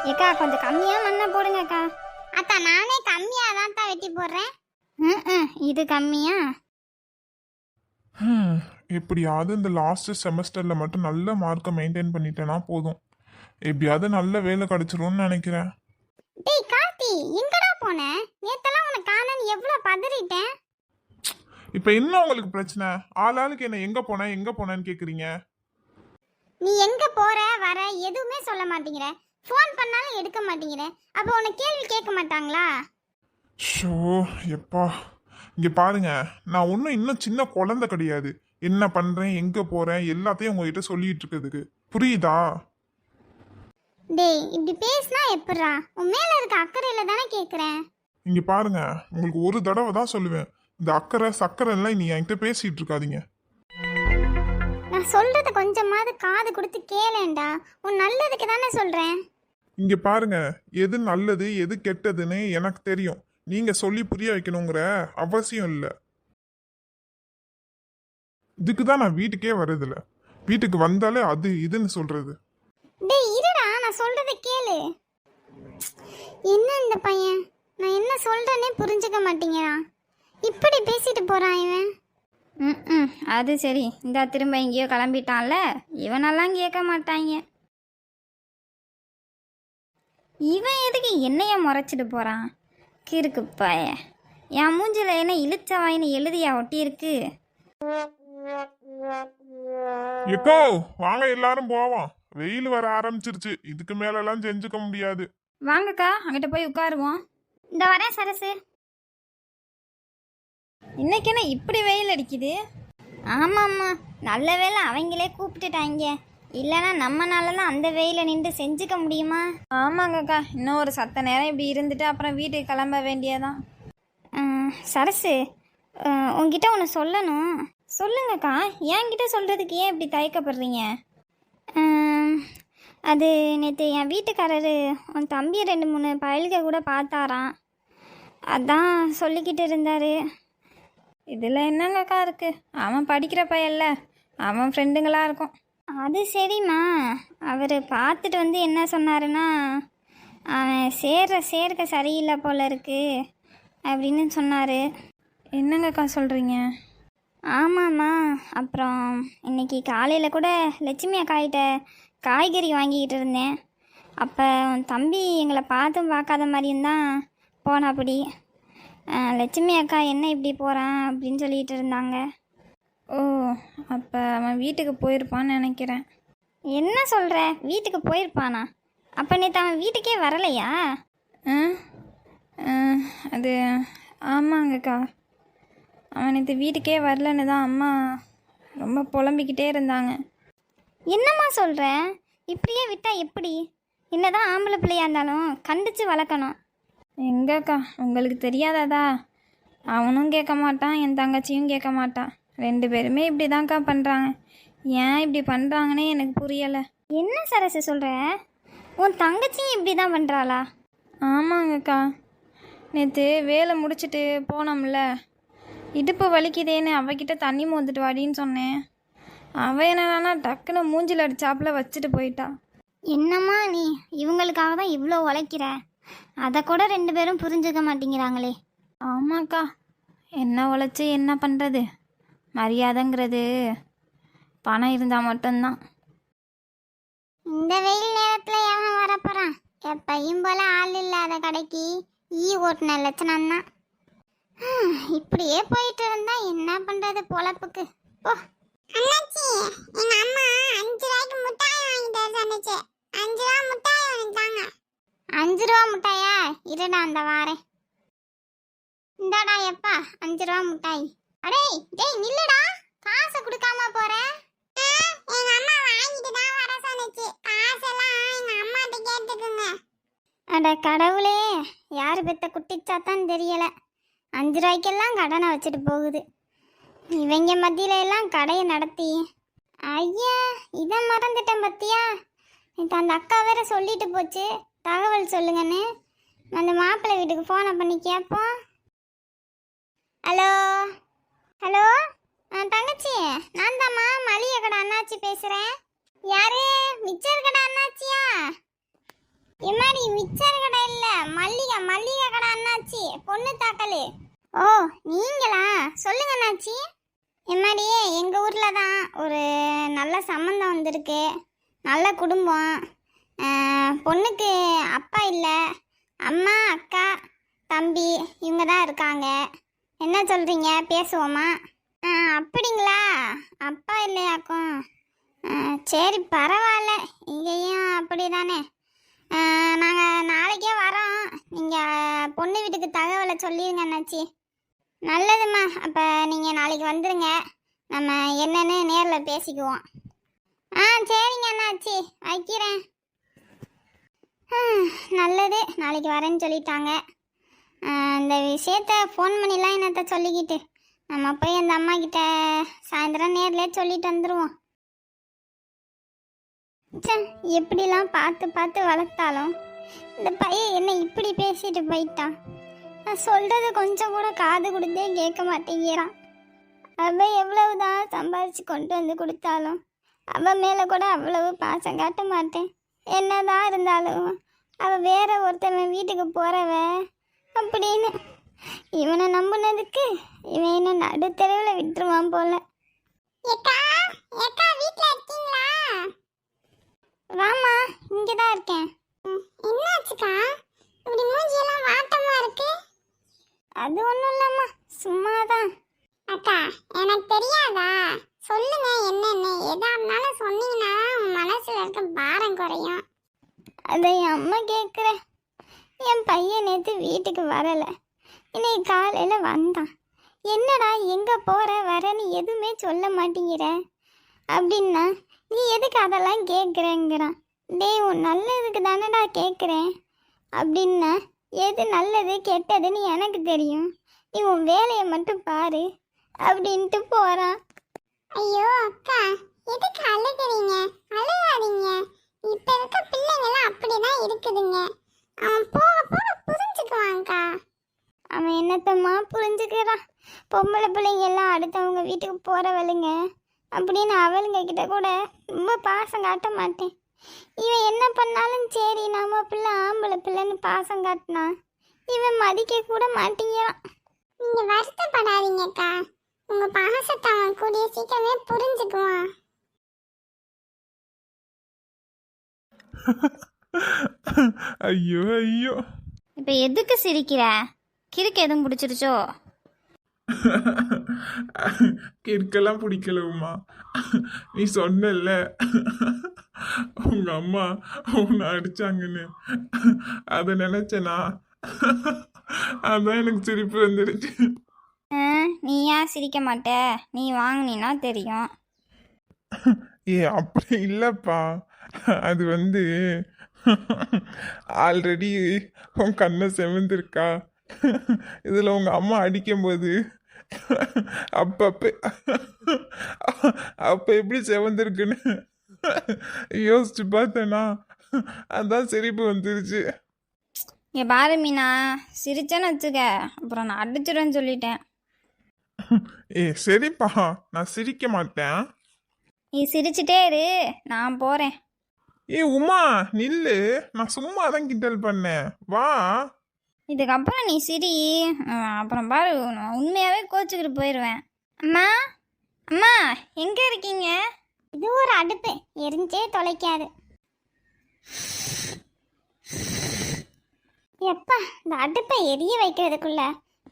ஏக்கா கொஞ்சம் கம்மியா மண்ணை போடுங்கக்கா. அத்தா நானே கம்மியா தான் வெட்டி போடுறேன். இது கம்மியா? எப்படியாவது இந்த லாஸ்ட் செமஸ்டர்ல மட்டும் நல்ல மார்க்கை மெயின்டைன் பண்ணிட்டேன்னா போதும். எப்படியாவது நல்ல வேலை கிடைச்சிரும்னு நினைக்கிறேன். டேய் கார்த்தி, எங்கடா போன? நேத்தெல்லாம் உன்னை காணன்னு எவ்வளவு பதறிட்டேன். இப்ப என்ன உங்களுக்கு பிரச்சனை? ஆளாளுக்கு என்ன எங்க போனேன்னு கேக்குறீங்க. நீ எங்க போற வர எதுவுமே சொல்ல மாட்டேங்கிற. ஃபோன் பண்ணாலும் எடுக்க மாட்டேங்கிற. அப்ப உன்னை கேள்வி கேட்க மாட்டாங்களா? ஷோ எப்பா, இங்க பாருங்க, நான் ஒன்றும் இன்னும் சின்ன குழந்தை கிடையாது. என்ன பண்றேன், எங்க போறேன் எல்லாத்தையும் உங்ககிட்ட சொல்லிட்டு இருக்கிறதுக்கு. புரியுதா? டேய் இப்படி பேசினா எப்படிடா? உன் மேல இருக்க அக்கறையில தானே கேக்குறேன். இங்க பாருங்க, உங்களுக்கு ஒரு தடவை தான் சொல்லுவேன், இந்த அக்கறை சக்கரை எல்லாம் நீ என்கிட்ட பேசிட்டு இருக்காதீங்க. நான் சொல்றத கொஞ்சமாவது காது கொடுத்து கேளேன்டா. உன் நல்லதுக்கு தானே சொல்றேன். இங்க பாருங்க, எது நல்லது எது கெட்டதுன்னு எனக்கு தெரியும். நீங்க சொல்லி புரிய வைக்கணுங்கிற அவசியம் இல்லை. இதுக்கு தான் நான் வீட்டுக்கே வர்றதில்ல. வீட்டுக்கு வந்தாலே அது இதுன்னு சொல்றது. டேய் இருடா, நான் சொல்றத கேளு. என்ன இந்த பையன், நான் என்ன சொல்றேனே புரிஞ்சுக்க மாட்டேங்கிறான். இப்படி பேசிட்டு போறான் இவன். அது சரி, இந்த திரும்ப எங்கேயோ கிளம்பிட்டான்ல, இவனெல்லாம் கேட்க மாட்டாங்க. இவன் எதுக்கு என்னைய முறைச்சிட்டு போறான்? கிறுக்கு பய, என் மூஞ்சில என்ன இழுச்ச வாயின்னு எழுதியா ஒட்டி இருக்கு. எக்கோ வாங்க, எல்லாரும் போவோம். வெயில் வர ஆரம்பிச்சிருச்சு. இதுக்கு மேல எல்லாம் செஞ்சுக்க முடியாது. வாங்கக்கா, அங்கிட்ட போய் உட்காருவோம். இந்த வரேன் சரசு. இன்னைக்கு என்ன இப்படி வெயில் அடிக்குது? ஆமாம்மா, நல்ல வேளை அவங்களே கூப்பிட்டுட்டாங்க. இல்லைன்னா நம்மளால தான் அந்த வெயில நின்று செஞ்சுக்க முடியுமா? ஆமாங்கக்கா, இன்னும் ஒரு சத்த நேரம் இப்படி இருந்துட்டு அப்புறம் வீட்டுக்கு கிளம்ப வேண்டியதான். சரசு, உங்ககிட்ட ஒன்று சொல்லணும். சொல்லுங்கக்கா. என்கிட்ட சொல்கிறதுக்கு ஏன் இப்படி தயக்கப்படுறீங்க? அது நேற்று என் வீட்டுக்காரரு உன் தம்பியை 2-3 பயலுக கூட பார்த்தாராம். அதான் சொல்லிக்கிட்டு இருந்தார். இதில் என்னங்கக்கா இருக்குது? அவன் படிக்கிற பையன்ல, அவன் ஃப்ரெண்டுங்களாக இருக்கும். அது சரிம்மா, அவர் பார்த்துட்டு வந்து என்ன சொன்னாருன்னா, அவன் சேர்க்க சரியில்லை போல இருக்கு அப்படின்னு சொன்னார். என்னங்கக்கா சொல்கிறீங்க? ஆமாம்மா, அப்புறம் இன்னைக்கு காலையில் கூட லட்சுமி அக்காகிட்ட காய்கறி வாங்கிக்கிட்டு இருந்தேன். அப்போ உன் தம்பி எங்களை பார்த்தும் பார்க்காத மாதிரியும் தான் போனாப்படி. லட்சுமி அக்கா என்ன இப்படி போகிறான் அப்படின்னு சொல்லிகிட்டு இருந்தாங்க. ஓ, அப்போ அவன் வீட்டுக்கு போயிருப்பான்னு நினைக்கிறேன். என்ன சொல்கிற? வீட்டுக்கு போயிருப்பானா? அப்போ நேற்று அவன் வீட்டுக்கே வரலையா? அது ஆமாங்கக்கா, அவன் நேற்று வீட்டுக்கே வரலன்னு தான் அம்மா ரொம்ப புலம்பிக்கிட்டே இருந்தாங்க. என்னம்மா சொல்கிற? இப்படியே விட்டால் எப்படி? என்னதான் ஆம்பளை பிள்ளையாக இருந்தாலும் கண்டித்து வளர்க்கணும். எங்கக்கா, உங்களுக்கு தெரியாததா? அவனும் கேட்க மாட்டான், என் தங்கச்சியும் கேட்க மாட்டான். 2 பேருமே இப்படி தான்க்கா பண்ணுறாங்க. ஏன் இப்படி பண்ணுறாங்கன்னே எனக்கு புரியலை. என்ன சரசு சொல்கிற? உன் தங்கச்சியும் இப்படி தான் பண்ணுறாளா? ஆமாங்கக்கா, நேற்று வேலை முடிச்சுட்டு போனோம்ல, இடுப்பு வலிக்குதேன்னு அவகிட்ட தண்ணி மோந்துட்டு வாடின்னு சொன்னேன். அவள் என்னன்னா டக்குன்னு மூஞ்சில் அடிச்சாப்புல வச்சுட்டு போயிட்டா. என்னம்மா நீ இவங்களுக்காக தான் இவ்வளோ உழைக்கிற, அதை கூட 2 பேரும் புரிஞ்சுக்க மாட்டேங்கிறாங்களே. ஆமாக்கா, என்ன உழைச்சி என்ன பண்ணுறது? மரியாதைங்கிறது பணம் இருந்தால் மட்டும்தான். இந்த வெயில் நேரத்துல எவன் வரப்போறான்? எப்பையும் போல ஆள் இல்லாத கடைக்கு ஈ ஓட்டுன லட்சணம் தான். இப்படியே போயிட்டு இருந்தா என்ன பண்றது பொழப்புக்கு? போ. அண்ணாச்சி, எங்க அம்மா 5 ரூபாய்க்கு முட்டாய் வாங்கிட்டு வர சொன்னுச்சு. 5 ரூபா முட்டாய் வாங்கிட்டாங்க. 5 ரூபா முட்டாயா? இருடா அந்த வாரேன். இந்தாடா எப்பா 5 ரூபா முட்டாய். அடே டேய் நில்லுடா, காசை கொடுக்காம போற? எங்க அம்மா வாங்கிட்டு தான் வர சொன்னுச்சு. காசெல்லாம் எங்க அம்மாட்ட கேட்டுக்குங்க. அட கடவுளே, யாரு பெத்த குட்டிச்சாத்தான் தெரியல. 5 ரூபாய்க்கெல்லாம் கடனை வச்சுட்டு போகுது. இவங்க மத்தியில எல்லாம் கடையை நடத்தி. ஐயா, இதை மறந்துட்டேன் பத்தியா? நேற்று அந்த அக்கா வேற சொல்லிட்டு போச்சு தகவல் சொல்லுங்கன்னு. அந்த மாப்பிள்ளை வீட்டுக்கு ஃபோனை பண்ணி கேட்போம். ஹலோ ஹலோ, தங்கச்சி, நான் தாம்மா மளிகை கடை அண்ணாச்சி பேசுகிறேன். யாரு? மிச்சர் கடை அண்ணாச்சியா? எம்மாடி மிச்சர் கடை இல்ல, மல்லிகை மல்லிகை கடை அண்ணாச்சி, பொண்ணு தாக்கலு. ஓ நீங்களா? சொல்லுங்க அண்ணாச்சி. எம்மாடி எங்க ஊர்ல தான் ஒரு நல்ல சம்மந்தம் வந்திருக்கு, நல்ல குடும்பம். பொண்ணுக்கு அப்பா இல்லை, அம்மா அக்கா தம்பி இவங்க தான் இருக்காங்க. என்ன சொல்றீங்க, பேசுவோமா? அப்படிங்களா? அப்பா இல்லையாக்கும்? சரி பரவாயில்ல, இங்கேயும் அப்படி தானே. நாங்கள் நாளைக்கே வரோம், நீங்கள் பொண்ணு வீட்டுக்கு தகவலை சொல்லிடுங்க அண்ணாச்சி. நல்லதும்மா, அப்போ நீங்கள் நாளைக்கு வந்துடுங்க, நம்ம என்னன்னு நேரில் பேசிக்குவோம். சரிங்க அண்ணாச்சி, வைக்கிறேன். நல்லது, நாளைக்கு வரேன்னு சொல்லிட்டாங்க. இந்த விஷயத்த ஃபோன் பண்ணிலாம் என்னத்த சொல்லிக்கிட்டு, நம்ம போய் அந்த அம்மா கிட்ட சாயந்தரம் நேர்லேயே சொல்லிட்டு வந்துடுவோம். எப்படிலாம் பார்த்து பார்த்து வளர்த்தாலும் இந்த பையன் என்ன இப்படி பேசிட்டு போயிட்டான். நான் சொல்கிறது கொஞ்சம் கூட காது கொடுத்தே கேட்க மாட்டேங்கிறான். அவன் எவ்வளவுதான் சம்பாரித்து கொண்டு வந்து கொடுத்தாலும் அவன் மேலே கூட அவ்வளவு பாசம் காட்ட மாட்டேன். என்னதான் இருந்தாலும் அவள் வேற ஒருத்தவன் வீட்டுக்கு போகிறவ அப்படின்னு இவனை நம்பினதுக்கு இவன் என்ன நடுத்தெருவில் விட்டுருவான் போல. ஏக்கா ஏக்கா வீட்டில் இருக்கீங்களா? வாமா, இங்கே தான் இருக்கேன். என்னாச்சுக்கா, இப்படி மூஞ்சியெல்லாம் வாட்டமா இருக்கு? அது ஒன்றும் இல்லைம்மா, சும்மா தான். அக்கா எனக்கு தெரியாதா? சொல்லுங்க என்னன்னு, எதா இருந்தாலும் சொன்னீங்கன்னா உன் மனசுல இருக்க பாரம் குறையும். அதை என் அம்மா கேட்குறேன். என் பையன் நேற்று வீட்டுக்கு வரலை, இன்னைக்கு காலையில் வந்தான். என்னடா எங்கே போகிற வரன்னு எதுவுமே சொல்ல மாட்டேங்கிற அப்படின்னா, நீ எதுக்கு அதெல்லாம் கேட்குறேங்கிறான். டேய் உன் நல்லதுக்கு தானடா கேட்குறேன் அப்படின்னா, எது நல்லது கெட்டதுன்னு எனக்கு தெரியும், நீ உன் வேலையை மட்டும் பாரு அப்படின்ட்டு போகிறான். ஐயோ அக்கா, எதுக்கு அழுகுறீங்க? அழுகாதீங்க, இப்ப இருக்க பிள்ளைங்களாம் அப்படிதான் இருக்குதுங்க. அவன் போக போக புரிஞ்சுக்குவான்க்கா. அவன் என்னத்தம்மா புரிஞ்சுக்கிறான்? பொம்பளை பிள்ளைங்க எல்லாம் அடுத்தவங்க வீட்டுக்கு போகிறவளுங்க அப்படின்னு அவளுங்க கிட்ட கூட ரொம்ப பாசம் காட்ட மாட்டேன். இவன் என்ன பண்ணாலும் சரி நம்ம பிள்ளை ஆம்பளை பிள்ளைன்னு பாசம் காட்டினா இவன் மதிக்க கூட மாட்டேங்கிறான். நீங்க வருத்தப்படாதீங்கக்கா, உங்க பாசத்தை அவன் கூடிய சீக்கிரமே புரிஞ்சுக்குவான். ஐயோ ஐயோ. இப்போ எதுக்கு சிரிக்கிற? கிறுக்கு எதுவும் பிடிச்சிருச்சோ? கிறுக்கெல்லாம் பிடிக்கல உமா. நீ சொன்னல உங்க அம்மா உன்னை அடிச்சாங்கன்னு, அதை நினைச்சேனா, அதான் எனக்கு சிரிப்பு வந்துடுச்சு. நீ ஏன் சிரிக்க மாட்ட? நீ வாங்கினா தெரியும். ஏ அப்படி இல்லப்பா, அது வந்து ஆல்ரெடி உன் கண்ணை செவந்திருக்கா, இதில் உங்கள் அம்மா அடிக்கும்போது அப்போ எப்படி செவந்திருக்குன்னு யோசிச்சு பார்த்தேனா, அதான் சிரிப்பு வந்துருச்சு. இங்கே பாரு மீனா, சிரிச்சேன்னு வச்சுக்க அப்புறம் நான் அடிச்சிடுவேன்னு சொல்லிட்டேன். ஏ சரிப்பா, நான் சிரிக்க மாட்டேன். நீ சிரிச்சிட்டே இரு, நான் போகிறேன். ஏ உமா நில்லு, நான் சும்மா தான் கிண்டல் பண்ணேன், வா. இதுக்கப்புறம் நீ சிரி, அப்புறம் பாரு நான் உண்மையாகவே கோச்சிக்கிட்டு போயிடுவேன். அம்மா அம்மா எங்கே இருக்கீங்க? இது ஒரு அடுப்பு, எரிஞ்சே தொலைக்காது. எப்பா இந்த அடுப்பை எரிய வைக்கிறதுக்குள்ள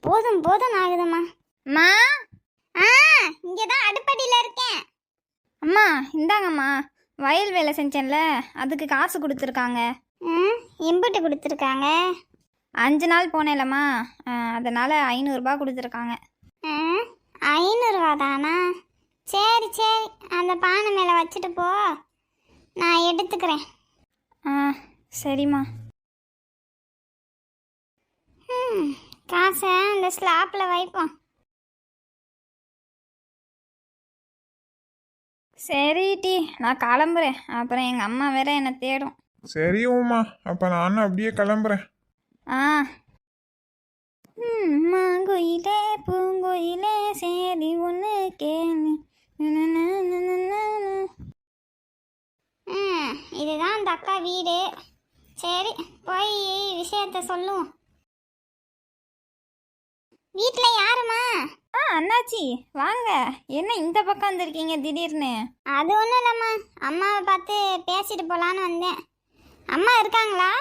போதும் போதும் ஆகுதும்மா. அம்மா இங்கதான் அடுப்படியில இருக்கேன். அம்மா இந்தாங்கம்மா, வயல் வேலை செஞ்சேன்ல அதுக்கு காசு கொடுத்துருக்காங்க. எம்பிட்டு கொடுத்துருக்காங்க? 5 நாள் போனேன்லம்மா, அதனால் 500 கொடுத்துருக்காங்க. 500 தானா? சரி சரி, அந்த பானை மேலே வச்சுட்டு போ, நான் எடுத்துக்கிறேன். சரிம்மா. காசை அந்த ஸ்லாப்பில் வைப்போம். சரி டி, நான் கிளம்புறேன், அப்புறம் எங்கள் அம்மா வேற என்னை தேடும். சரி உமா, அப்போ நானும் அப்படியே கிளம்புறேன். மாங்குயிலே பூங்குயிலே சரி ஒன்று கேளு. இதுதான் அந்த அக்கா வீடு. சரி போய் விஷயத்த சொல்லுவோம். வீட்டில் யாருமா? அண்ணாச்சி வாங்க. என்ன இந்த பக்கம் வந்திருக்கீங்க திடீர்னு? அது ஒன்றும் இல்லைம்மா, அம்மாவை பார்த்து பேசிட்டு போகலான்னு வந்தேன். அம்மா இருக்காங்களா?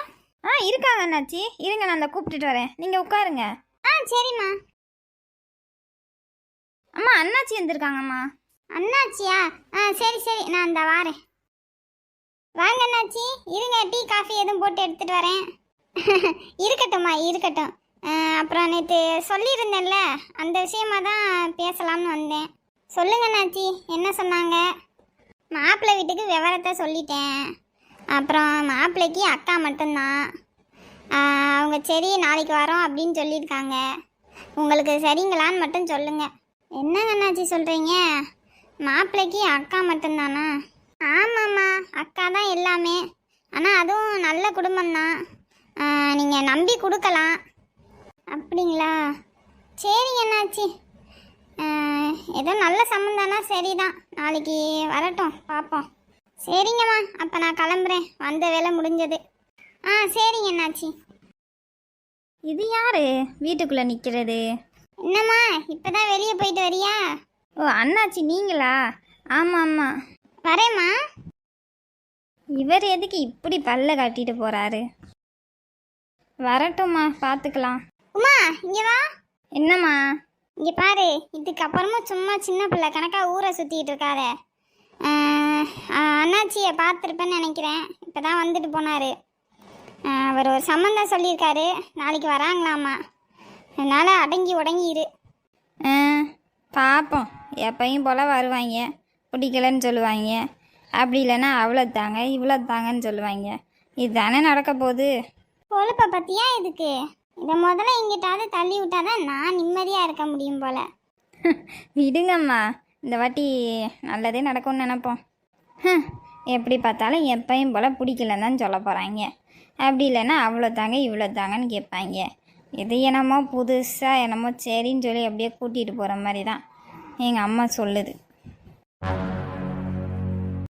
இருக்காங்க அண்ணாச்சி. இருங்க, நான் அந்த கூப்பிட்டுட்டு வரேன், நீங்கள் உட்காருங்க. சரிம்மா. அம்மா அண்ணாச்சி வந்திருக்காங்கம்மா. அண்ணாச்சியா? சரி சரி, நான் இந்த வாரேன். வாங்க அண்ணாச்சி, இருங்க, டீ காஃபி எதுவும் போட்டு எடுத்துகிட்டு வரேன். இருக்கட்டும்மா இருக்கட்டும். அப்புறம் நேற்று சொல்லியிருந்தேன்ல, அந்த விஷயமா தான் பேசலாம்னு வந்தேன். சொல்லுங்க அண்ணாச்சி, என்ன சொன்னாங்க? மாப்பிள்ளை வீட்டுக்கு விவரத்தை சொல்லிட்டேன். அப்புறம் மாப்பிள்ளைக்கு அக்கா மட்டும்தான். அவங்க சரி நாளைக்கு வரோம் அப்படின்னு சொல்லியிருக்காங்க. உங்களுக்கு சரிங்களான்னு மட்டும் சொல்லுங்க. என்னங்க அண்ணாச்சி சொல்கிறீங்க? மாப்பிள்ளைக்கு அக்கா மட்டும்தானா? ஆமாம்மா, அக்கா தான் எல்லாமே. ஆனால் அதுவும் நல்ல குடும்பம்தான், நீங்கள் நம்பி கொடுக்கலாம். அப்படிங்களா? சரிங்க அண்ணாச்சி, ஏதோ நல்ல சம்மந்தானா சரிதான். நாளைக்கு வரட்டும், பார்ப்போம். சரிங்கம்மா, அப்போ நான் கிளம்புறேன், வந்த வேலை முடிஞ்சது. சரிங்க அண்ணாச்சி. இது யாரு வீட்டுக்குள்ளே நிற்கிறது? என்னம்மா, இப்போ தான் வெளியே போயிட்டு வரியா? ஓ அண்ணாச்சி நீங்களா? ஆமாம் ஆமாம். வரேம்மா. இவர் எதுக்கு இப்படி பல்ல காட்டிட்டு போகிறாரு? வரட்டும்மா, பார்த்துக்கலாம். உமா, இங்கே வா. என்னம்மா? இங்கே பாரு, இதுக்கப்புறமும் சும்மா சின்ன பிள்ளை கணக்காக ஊரை சுற்றிட்டு இருக்காத. அண்ணாச்சியை பார்த்துருப்பேன்னு நினைக்கிறேன், இப்போ தான் வந்துட்டு போனார். அவர் ஒரு சம்மந்தம் சொல்லியிருக்காரு, நாளைக்கு வராங்களாம்மா. அதனால் அடங்கி உடங்கிரு. பார்ப்போம், எப்பையும் போல் வருவாங்க, பிடிக்கலன்னு சொல்லுவாங்க. அப்படி இல்லைன்னா அவ்வளோ தாங்க இவ்வளோ தாங்கன்னு சொல்லுவாங்க. இதுதானே நடக்க போகுது. கொழுப்பை பற்றியா இதுக்கு? இதை முதல்ல எங்கிட்டாவது தள்ளி விட்டாதான் நான் நிம்மதியாக இருக்க முடியும் போல். விடுங்கம்மா, இந்த வாட்டி நல்லதே நடக்கும்னு நினைப்போம். எப்படி பார்த்தாலும் எப்பையும் போல் பிடிக்கலன்னு தான் சொல்ல போகிறாங்க. அப்படி இல்லைன்னா அவ்வளோ தாங்க இவ்வளோ தாங்கன்னு கேட்பாங்க. இது என்னமோ புதுசாக என்னமோ சரின்னு சொல்லி அப்படியே கூட்டிகிட்டு போகிற மாதிரி தான் எங்கள் அம்மா சொல்லுது.